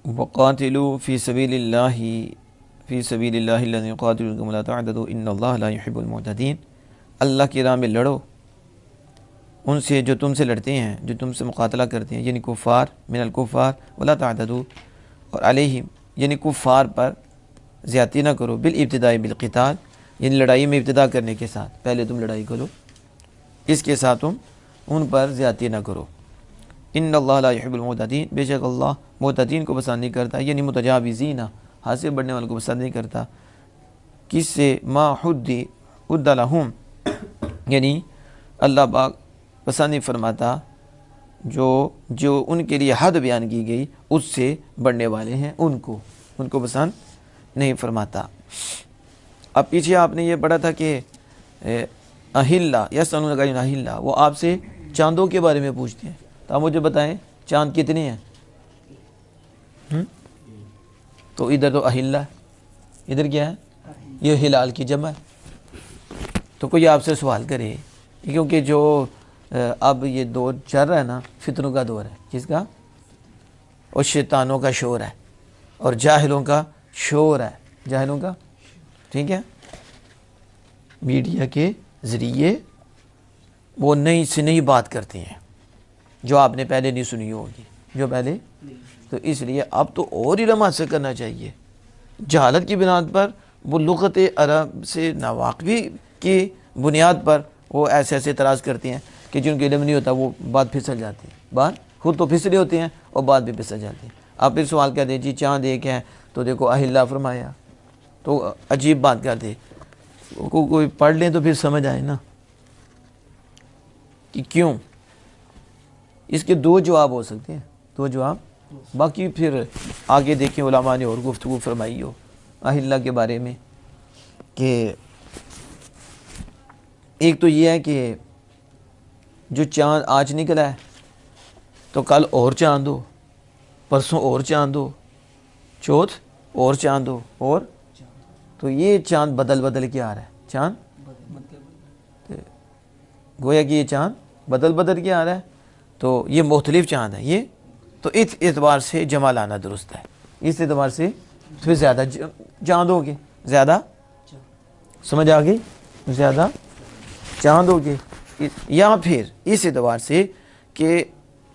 وقاتلوا فی سبیل اللہ الذین یقاتلونکم ولا تعتدوا ان اللہ لا یحب المعتدین، اللہ کی راہ میں لڑو ان سے جو تم سے لڑتے ہیں، جو تم سے مقاتلہ کرتے ہیں، یعنی کفار، من الکفار، ولا تعتدوا، اور علیہم یعنی کفار پر زیادتی نہ کرو، بالابتداء بالقتال یعنی لڑائی میں ابتدا کرنے کے ساتھ، پہلے تم لڑائی کرو، اس کے ساتھ تم ان پر زیادتی نہ کرو۔ ان اللہ لا یحب المعتدین، بے شک اللہ معتدین کو پسند نہیں کرتا، یعنی متجاوزین، حد سے بڑھنے والوں کو پسند نہیں کرتا۔ کس سے؟ ما حد لہم، یعنی اللہ پاک پسند نہیں فرماتا جو ان کے لیے حد بیان کی گئی اس سے بڑھنے والے ہیں، ان کو پسند نہیں فرماتا۔ اب پیچھے آپ نے یہ پڑھا تھا کہ اہلّہ یسألونک عن الاہلّہ، وہ آپ سے چاندوں کے بارے میں پوچھتے ہیں، تو آپ مجھے بتائیں چاند کتنے ہیں؟ تو ادھر تو اہلّہ ہے، ادھر کیا ہے؟ یہ ہلال کی جمع ہے۔ تو کوئی آپ سے سوال کرے، کیونکہ جو اب یہ دور چل رہا ہے نا، فتنوں کا دور ہے، کس کا؟ اور شیطانوں کا شور ہے، اور جاہلوں کا شور ہے، جاہلوں کا، ٹھیک ہے؟ میڈیا کے ذریعے وہ نئی سے نئی بات کرتے ہیں جو آپ نے پہلے نہیں سنی ہوگی، جو پہلے، تو اس لیے اب تو اور علماء سے کرنا چاہیے۔ جہالت کی بنیاد پر وہ لغت عرب سے ناواقفی کی بنیاد پر وہ ایسے اعتراض کرتے ہیں کہ جن کے علم نہیں ہوتا وہ بات پھسل جاتی ہے، بات خود تو پھسلے ہوتے ہیں اور بات بھی پھسل جاتی ہے۔ آپ پھر سوال کہتے ہیں جی چاند ایک ہے تو دیکھو اہلّہ فرمایا، تو عجیب بات کرتے، کوئی پڑھ لیں تو پھر سمجھ آئے نا کہ کیوں۔ اس کے دو جواب ہو سکتے ہیں، دو جواب، باقی پھر آگے دیکھیں علماء نے اور گفتگو فرمائی ہو اہلّہ کے بارے میں، کہ ایک تو یہ ہے کہ جو چاند آج نکلا ہے تو کل اور چاند ہو، پرسوں اور چاند ہو، چوتھ اور چاند ہو، اور تو یہ چاند بدل کے آ رہا ہے، چاند گویا کہ یہ چاند بدل کے آ رہا ہے، تو یہ مختلف چاند ہے، یہ تو اس اعتبار سے جمع لانا درست ہے، اس اعتبار سے پھر زیادہ چاند ہو گئے، زیادہ سمجھ آ گئی، زیادہ چاند ہو گئے، یا پھر اس اعتبار سے کہ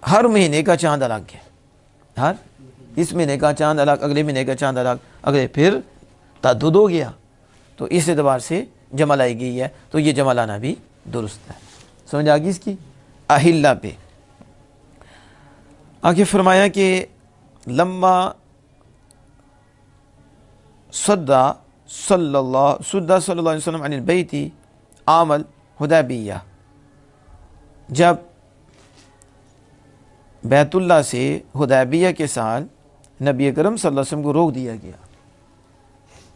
ہر مہینے کا چاند الگ ہے، ہر اس مہینے کا چاند الگ، اگلے مہینے کا چاند الگ، اگلے پھر تعدد ہو گیا، تو اس اعتبار سے جمع لائی گئی ہے، تو یہ جمع لانا بھی درست ہے۔ سمجھ آ گئی اس کی؟ اہلّہ پہ آگے فرمایا کہ لما صد صلی اللہ علیہ وسلم عن البیت عام الحدیبیہ، جب بیت اللہ سے حدیبیہ کے سال نبی کرم صلی اللہ علیہ وسلم کو روک دیا گیا،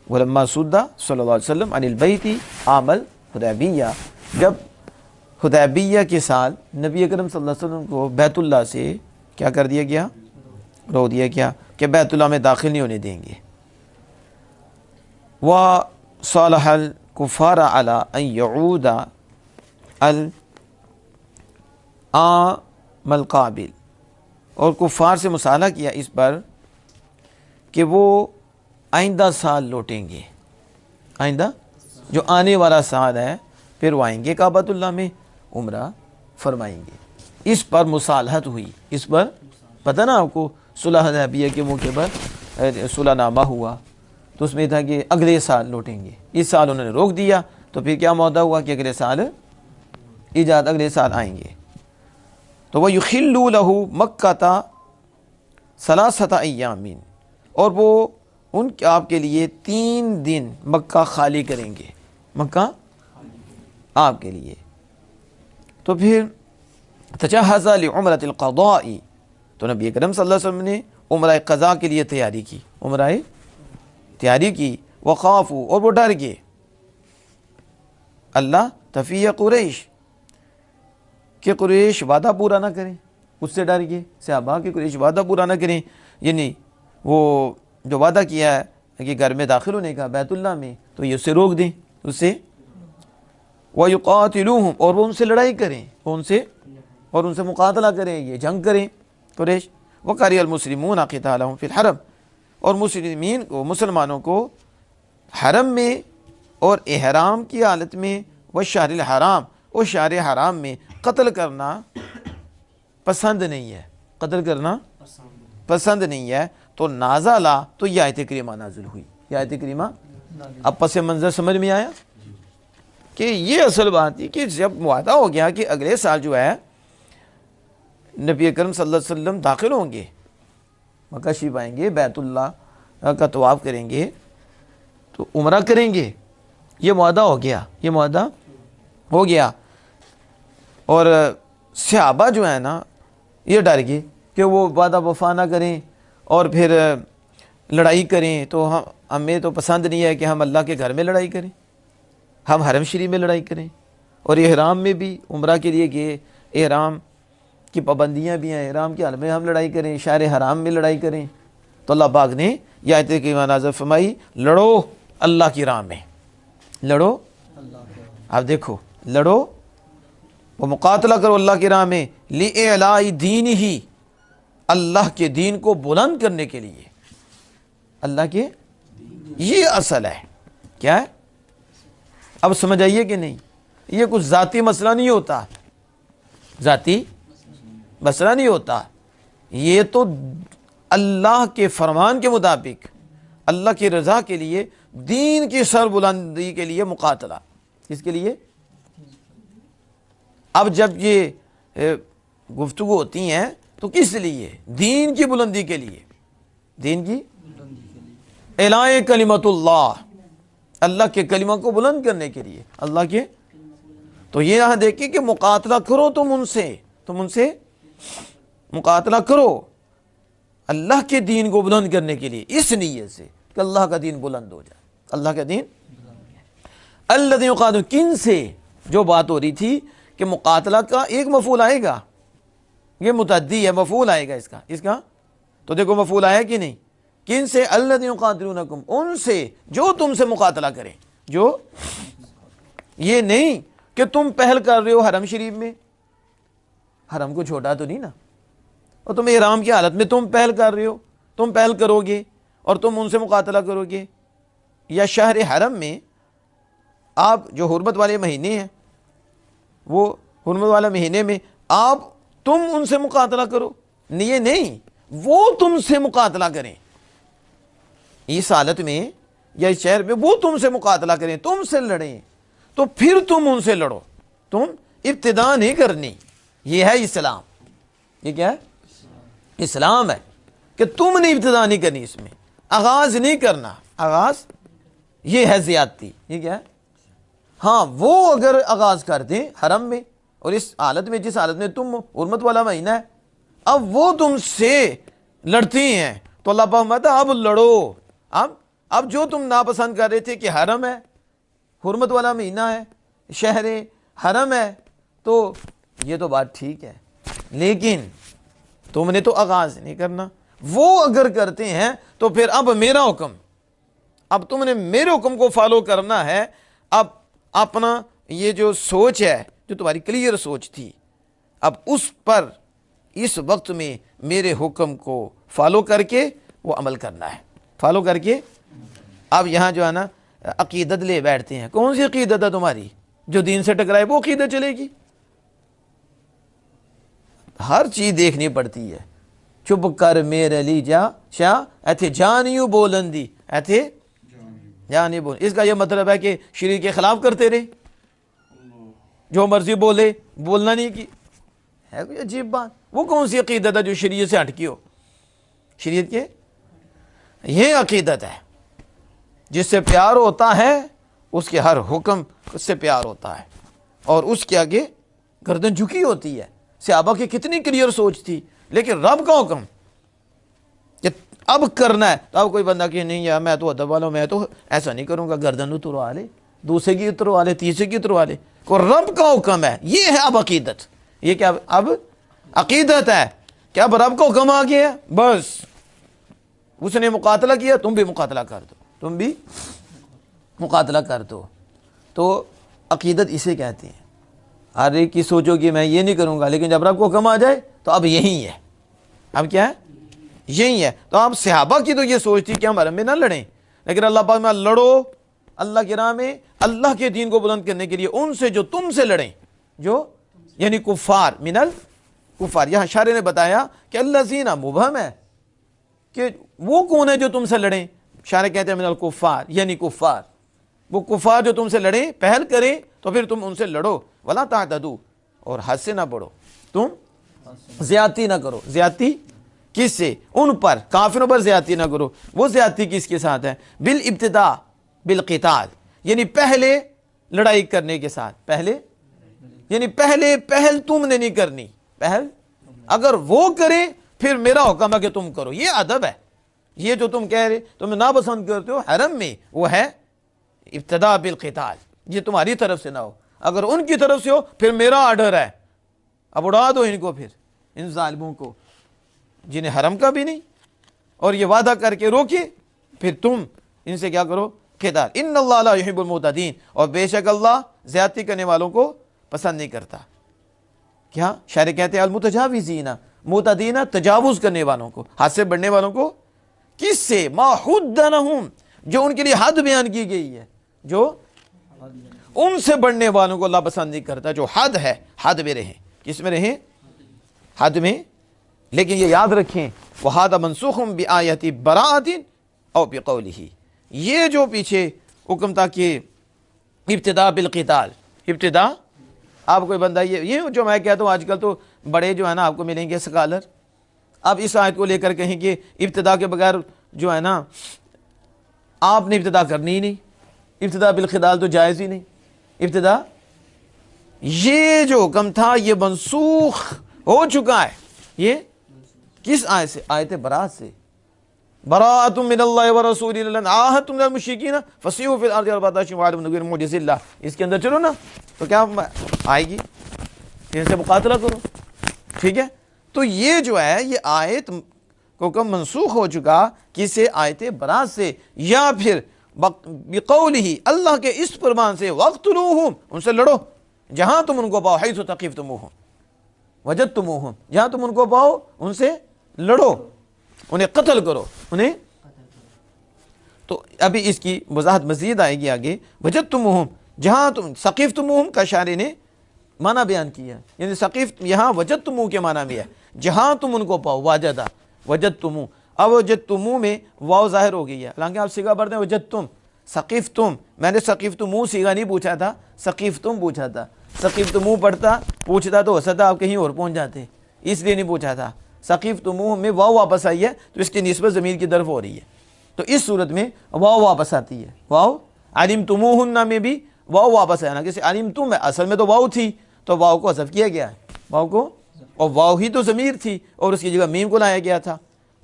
ولما صد صلی اللہ علیہ وسلم عن البیت عام الحدیبیہ، جب حدیبیہ کے سال نبی کرم صلی اللہ علیہ وسلم کو بیت اللہ سے کیا کر دیا گیا؟ روک دیا گیا کہ بیت اللہ میں داخل نہیں ہونے دیں گے۔ وصالح الکفار علی ان یعود العام القابل، اور کفار سے مصالحہ کیا اس پر کہ وہ آئندہ سال لوٹیں گے، آئندہ جو آنے والا سال ہے پھر وہ آئیں گے کعبۃ اللہ میں عمرہ فرمائیں گے۔ اس پر مصالحت ہوئی، اس پر پتہ نا آپ کو صلح حدیبیہ کے موقع پر صلح نامہ ہوا، تو اس میں تھا کہ اگلے سال لوٹیں گے، اس سال انہوں نے روک دیا، تو پھر کیا معاہدہ ہوا کہ اگلے سال ایجاد، اگلے سال آئیں گے۔ تو وَيُخِلُّ لَهُ مَكَّةَ ثَلَاثَةَ أَيَّامٍ، اور وہ آپ کے لیے 3 دن مکہ خالی کریں گے، مکہ آپ کے لیے۔ تو پھر تجہز لعمرۃ القضاء، تو نبی کرم صلی اللہ علیہ وسلم نے عمرہ قضاء کے لیے تیاری کی، عمرہ تیاری کی، وخافوا، اور وہ ڈر گئے، اللہ تفیہ قریش، کہ قریش وعدہ پورا نہ کریں، اس سے ڈر گئے صحابہ کہ قریش وعدہ پورا نہ کریں، یعنی وہ جو وعدہ کیا ہے کہ گھر میں داخل ہونے کا بیت اللہ میں، تو یہ اسے روک دیں، اس سے وَيُقَاتِلُوهُمْ، اور وہ ان سے لڑائی کریں، وہ ان سے مقاتلہ کریں، یہ جنگ کریں قریش، وَقَرِهَ الْمُسْلِمُونَ قِتَالَهُمْ فِي الْحَرَمِ، اور مسلمانوں کو حرم میں اور احرام کی حالت میں وَالشَّهْرِ الْحَرَامِ، اور شہر حرام میں قتل کرنا پسند نہیں ہے، قتل کرنا پسند نہیں ہے۔ تو نازلہ، تو یہ آیت کریمہ نازل ہوئی، یہ آیت کریمہ اب پس منظر سمجھ میں آیا کہ یہ اصل بات تھی کہ جب وعدہ ہو گیا کہ اگلے سال جو ہے نبی اکرم صلی اللہ علیہ وسلم داخل ہوں گے، مکہ شریف آئیں گے، بیت اللہ کا طواف کریں گے، تو عمرہ کریں گے، یہ معاہدہ ہو گیا، یہ معاہدہ ہو گیا۔ اور صحابہ جو ہیں نا یہ ڈر گئے کہ وہ وعدہ وفا نہ کریں اور پھر لڑائی کریں، تو ہمیں تو پسند نہیں ہے کہ ہم اللہ کے گھر میں لڑائی کریں، ہم حرم شریف میں لڑائی کریں، اور احرام میں بھی عمرہ کے لیے گئے، احرام کی پابندیاں بھی ہیں، احرام کے حال میں ہم لڑائی کریں، شہر حرام میں لڑائی کریں۔ تو اللہ پاک نے یہ آیت کریمہ نازل فرمائی، لڑو اللہ کی راہ میں، لڑو، اب دیکھو، لڑو وہ مقاتلہ کرو اللہ کی راہ میں، لِإِعْلَاءِ دِينِهِ، اللہ کے دین کو بلند کرنے کے لیے، اللہ کے، یہ اصل ہے، کیا ہے؟ اب سمجھ آئیے کہ نہیں؟ یہ کچھ ذاتی مسئلہ نہیں ہوتا، ذاتی مسئلہ نہیں ہوتا، یہ تو اللہ کے فرمان کے مطابق اللہ کی رضا کے لیے، دین کی سر بلندی کے لیے مقاتلہ، کس کے لیے؟ اب جب یہ گفتگو ہوتی ہیں تو کس لیے؟ دین کی بلندی کے لیے، دین کی اعلاء کلمت اللہ، اللہ کے کلمہ کو بلند کرنے کے لیے، اللہ کے۔ تو یہ یہاں دیکھیں کہ مقاتلہ کرو، تم ان سے مقاتلہ کرو اللہ کے دین کو بلند کرنے کے لیے، اس نیت سے کہ اللہ کا دین بلند ہو جائے، اللہ کا دین۔ الذین یقاتلون، کن سے جو بات ہو رہی تھی کہ مقاتلہ کا ایک مفعول آئے گا، یہ متعدی ہے، مفعول آئے گا اس کا، تو دیکھو مفعول آیا کہ نہیں؟ کن سے؟ الذین یقاتلونکم، ان سے جو تم سے مقاتلہ کریں، جو، یہ نہیں کہ تم پہل کر رہے ہو حرم شریف میں، حرم کو چھوٹا تو نہیں نا، اور تم احرام کی حالت میں تم پہل کر رہے ہو، تم پہل کرو گے اور تم ان سے مقاتلہ کرو گے، یا شہر حرم میں آپ جو حرمت والے مہینے ہیں، وہ حرمت والے مہینے میں تم ان سے مقاتلہ کرو، یہ نہیں وہ تم سے مقاتلہ کریں، اس حالت میں یا اس شہر میں وہ تم سے مقاتلہ کریں، تم سے لڑیں، تو پھر تم ان سے لڑو، تم ابتدا نہیں کرنی، یہ ہے اسلام، یہ کیا ہے؟ اسلام ہے کہ تم نے ابتدا نہیں کرنی، اس میں آغاز نہیں کرنا، آغاز یہ ہے زیادتی، یہ کیا ہے؟ ہاں وہ اگر آغاز کر دیں حرم میں اور اس حالت میں، جس حالت میں تم حرمت والا مہینہ ہے، اب وہ تم سے لڑتی ہیں، تو اللہ پاک فرماتا ہے اب لڑو، اب جو تم ناپسند کر رہے تھے کہ حرم ہے، حرمت والا مہینہ ہے، شہر حرم ہے، تو یہ تو بات ٹھیک ہے، لیکن تم نے تو آغاز نہیں کرنا، وہ اگر کرتے ہیں تو پھر اب میرا حکم، اب تم نے میرے حکم کو فالو کرنا ہے، اب اپنا یہ جو سوچ ہے، جو تمہاری کلیئر سوچ تھی، اب اس پر اس وقت میں میرے حکم کو فالو کر کے وہ عمل کرنا ہے، فالو کر کے۔ اب یہاں جو ہے نا عقیدت لے بیٹھتے ہیں، کون سی عقیدت ہے تمہاری؟ جو دین سے ٹکرائے وہ عقیدت چلے گی؟ ہر چیز دیکھنی پڑتی ہے، چپ کر میرے لی جا شاہ ایتھے جانیو بولندی، ایتھے جانی بول، اس کا یہ مطلب ہے کہ شریعت کے خلاف کرتے رہے، جو مرضی بولے، بولنا نہیں کی، ہے کوئی عجیب بات؟ وہ کون سی عقیدت ہے جو شریعت سے ہٹ کی ہو؟ شریعت کے یہ عقیدت ہے، جس سے پیار ہوتا ہے اس کے ہر حکم اس سے پیار ہوتا ہے، اور اس کے آگے گردن جھکی ہوتی ہے۔ صحابہ کی کتنی کلیئر سوچ تھی، لیکن رب کا حکم کہ اب کرنا ہے، تو اب کوئی بندہ کہ نہیں یار میں تو ادب والا ہوں، میں تو ایسا نہیں کروں گا، گردن اتروا لے، دوسرے کی اتروا لے، تیسرے کی اتروا لے، کو رب کا حکم ہے، یہ ہے اب عقیدت، یہ کیا اب عقیدت ہے کہ اب رب کا حکم آ گیا ہے، بس اس نے مقاتلہ کیا، تم بھی مقاتلہ کر دو، تم بھی مقاتلہ کر دو۔ تو عقیدت اسے کہتے ہیں۔ ہر ایک کی سوچو کہ میں یہ نہیں کروں گا، لیکن جب رب کو حکم آ جائے تو اب یہی ہے، اب کیا ہے؟ یہی ہے. تو آپ صحابہ کی تو یہ سوچ تھی کہ ہم حرم میں نہ لڑیں، لیکن اللہ پاک میں لڑو اللہ کی راہ میں، اللہ کے دین کو بلند کرنے کے لیے ان سے جو تم سے لڑیں، جو یعنی کفار، من الکفار. یہاں شارح نے بتایا کہ الذین مبہم ہے کہ وہ کون ہے جو تم سے لڑیں. شارح کہتے ہیں من الکفار، یعنی کفار، وہ کفار جو تم سے لڑیں، پہل کریں تو پھر تم ان سے لڑو. ولا تعتدوا، اور حد سے نہ بڑھو، تم زیادتی نہ کرو. زیادتی کس سے؟ ان پر، کافروں پر زیادتی نہ کرو. وہ زیادتی کس کے ساتھ ہے؟ بالابتداء بالقتال، یعنی پہلے لڑائی کرنے کے ساتھ. پہلے یعنی پہل تم نے نہیں کرنی، پہل اگر وہ کرے پھر میرا حکم ہے کہ تم کرو. یہ ادب ہے. یہ جو تم کہہ رہے تم ناپسند کرتے ہو حرم میں، وہ ہے ابتداء بالقتال. یہ تمہاری طرف سے نہ ہو، اگر ان کی طرف سے ہو پھر میرا آرڈر ہے. اب اڑا دو ان کو، پھر ان ظالموں کو جنہیں حرم کا بھی نہیں اور یہ وعدہ کر کے روکے، پھر تم ان سے کیا کرو؟ قتال. ان اللہ لا یحب المعتدین، اور بے شک اللہ زیادتی کرنے والوں کو پسند نہیں کرتا. کیا شاعر کہتے ہیں المتجاوزین، معتدین تجاوز کرنے والوں کو، حد سے بڑھنے والوں کو. کس سے؟ ما حد لہم، جو ان کے لیے حد بیان کی گئی ہے، جو ان سے بڑھنے والوں کو اللہ پسند نہیں کرتا. جو حد ہے حد میں رہیں. کس میں رہیں؟ حد میں. لیکن یہ یاد رکھیں وَهَذَا مَنْسُوخٌ بِآیَةِ بَرَاءَةٍ اَوْ بِقَوْلِهِ. یہ جو پیچھے حکم تھا کہ ابتداء بالقتال، ابتداء، آپ کوئی بندہ یہ جو میں کہتا ہوں آج کل تو بڑے جو ہے نا آپ کو ملیں گے سکالر، اب اس آیت کو لے کر کہیں کہ ابتداء کے بغیر جو ہے نا آپ نے ابتداء کرنی ہی نہیں، ابتداء بالقتال تو جائز ہی نہیں. ابتداء، یہ جو حکم تھا یہ منسوخ ہو چکا ہے. یہ کس آیت سے؟ آیت برات سے. براءۃ من اللہ ورسولہ لن عاہدتم من المشرکین فسیحوا فی الارض اربعۃ اشہر واعلموا غیر معجز اللہ. اس کے اندر چلو نا تو کیا آئے گی؟ ان سے مقاتلہ کرو. ٹھیک ہے، تو یہ جو ہے یہ آیت کو کم منسوخ ہو چکا. کس سے؟ آیت برات سے، یا پھر بقولہ، اللہ کے اس فرمان سے، وقتلوہم، ان سے لڑو جہاں تم ان کو پاؤ، حیث ثقفتموہم وجدتموہم، جہاں تم ان کو پاؤ ان سے لڑو، انہیں قتل کرو، انہیں. تو ابھی اس کی وضاحت مزید آئے گی آگے. وجدتموہم، جہاں تم، ثقفتموہم کا شارح نے معنی بیان کیا، یعنی ثقیف یہاں وجدتمو کے معنی میں ہے، جہاں تم ان کو پاؤ. واجدہ، وجدتمو. اب وجدتمو میں واو ظاہر ہو گئی ہے، حالانکہ آپ صیغہ پڑھتے ہیں وجدتم، ثقفتم. میں نے ثقفتمو صیغہ نہیں پوچھا تھا، ثقفتم پوچھا تھا. ثقفتمو پڑھتا پوچھتا تو ہو سکتا آپ کہیں اور پہنچ جاتے، اس لیے نہیں پوچھا تھا. ثقفتمو میں واو واپس آئی ہے تو اس کی نسبت ضمیر کی طرف ہو رہی ہے، تو اس صورت میں واو واپس آتی ہے. واو علمتموہن میں بھی واو واپس آیا نا، کیسے علمتم ہے، اصل میں تو واو تھی تو واو کو حذف کیا گیا ہے، واو کو، اور واو ہی تو ضمیر تھی اور اس کی جگہ میم کو لایا گیا تھا،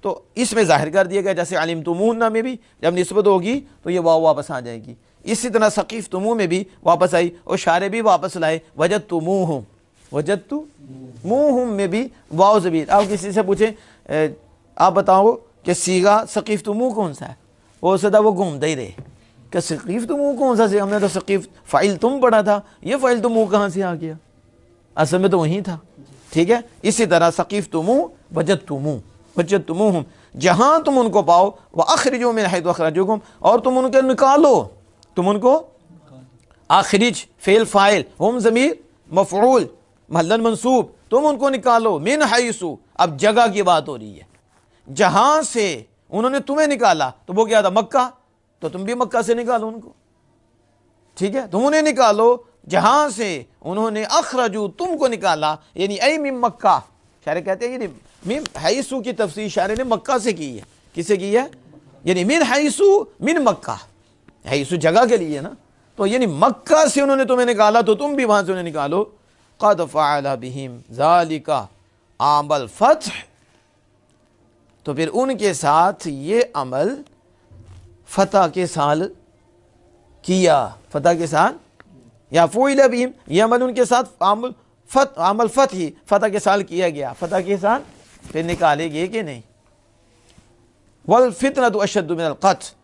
تو اس میں ظاہر کر دیا گیا. جیسے علمتموہن میں بھی جب نسبت ہوگی تو یہ واو واپس آ جائے گی. اسی طرح ثقفتمو میں بھی واپس آئی اور شارح بھی واپس لائے وجدتموہم، وجدتموہم میں بھی واو ضمیر. آپ کسی سے پوچھیں آپ بتاؤ کہ صیغہ ثقفتمو کون سا ہے، وہ سدا وہ گھومتا ہی رہے کہ ثقفتمو کون سا سے، ہم نے تو ثقیف فاعل تم پڑھا تھا، یہ فاعل تمو کہاں سے آ گیا، اصل میں تو وہی تھا. ٹھیک ہے، اسی طرح ثقفتمو، وجدتموہم، جہاں تم ان کو پاؤ، وَأَخْرِجُوا مِنْ حَيْثُ أَخْرَجُوكُمْ، اور تم ان کو نکالو، تم ان کو، آخرج فعل فاعل، ہم ضمیر مفعول محلاً منصوب، تم ان کو نکالو، من حیث، اب جگہ کی بات ہو رہی ہے، جہاں سے انہوں نے تمہیں نکالا تو وہ کیا تھا؟ مکہ، تو تم بھی مکہ سے نکالو ان کو. ٹھیک ہے، تم انہیں نکالو جہاں سے انہوں نے اخرجو، تم کو نکالا، یعنی ای من مکہ. شاعر کہتے ہیں یعنی من حیثو کی تفسیر شاعر نے مکہ سے کی ہے. کس سے کی ہے؟ یعنی من حیثو من مکہ، حیثو جگہ کے لیے نا، تو یعنی مکہ سے انہوں نے تمہیں نکالا تو تم بھی وہاں سے انہیں نکالو. قد فعل بہم ذالک عام الفتح، تو پھر ان کے ساتھ یہ عمل فتح کے سال کیا، فتح کے سال، یا فعل بہم، یہ عمل ان کے ساتھ عمل فتح کے سال کیا گیا، فتح کے سال پھر نکالے گئے کہ نہیں. والفتنۃ اشد من القتل،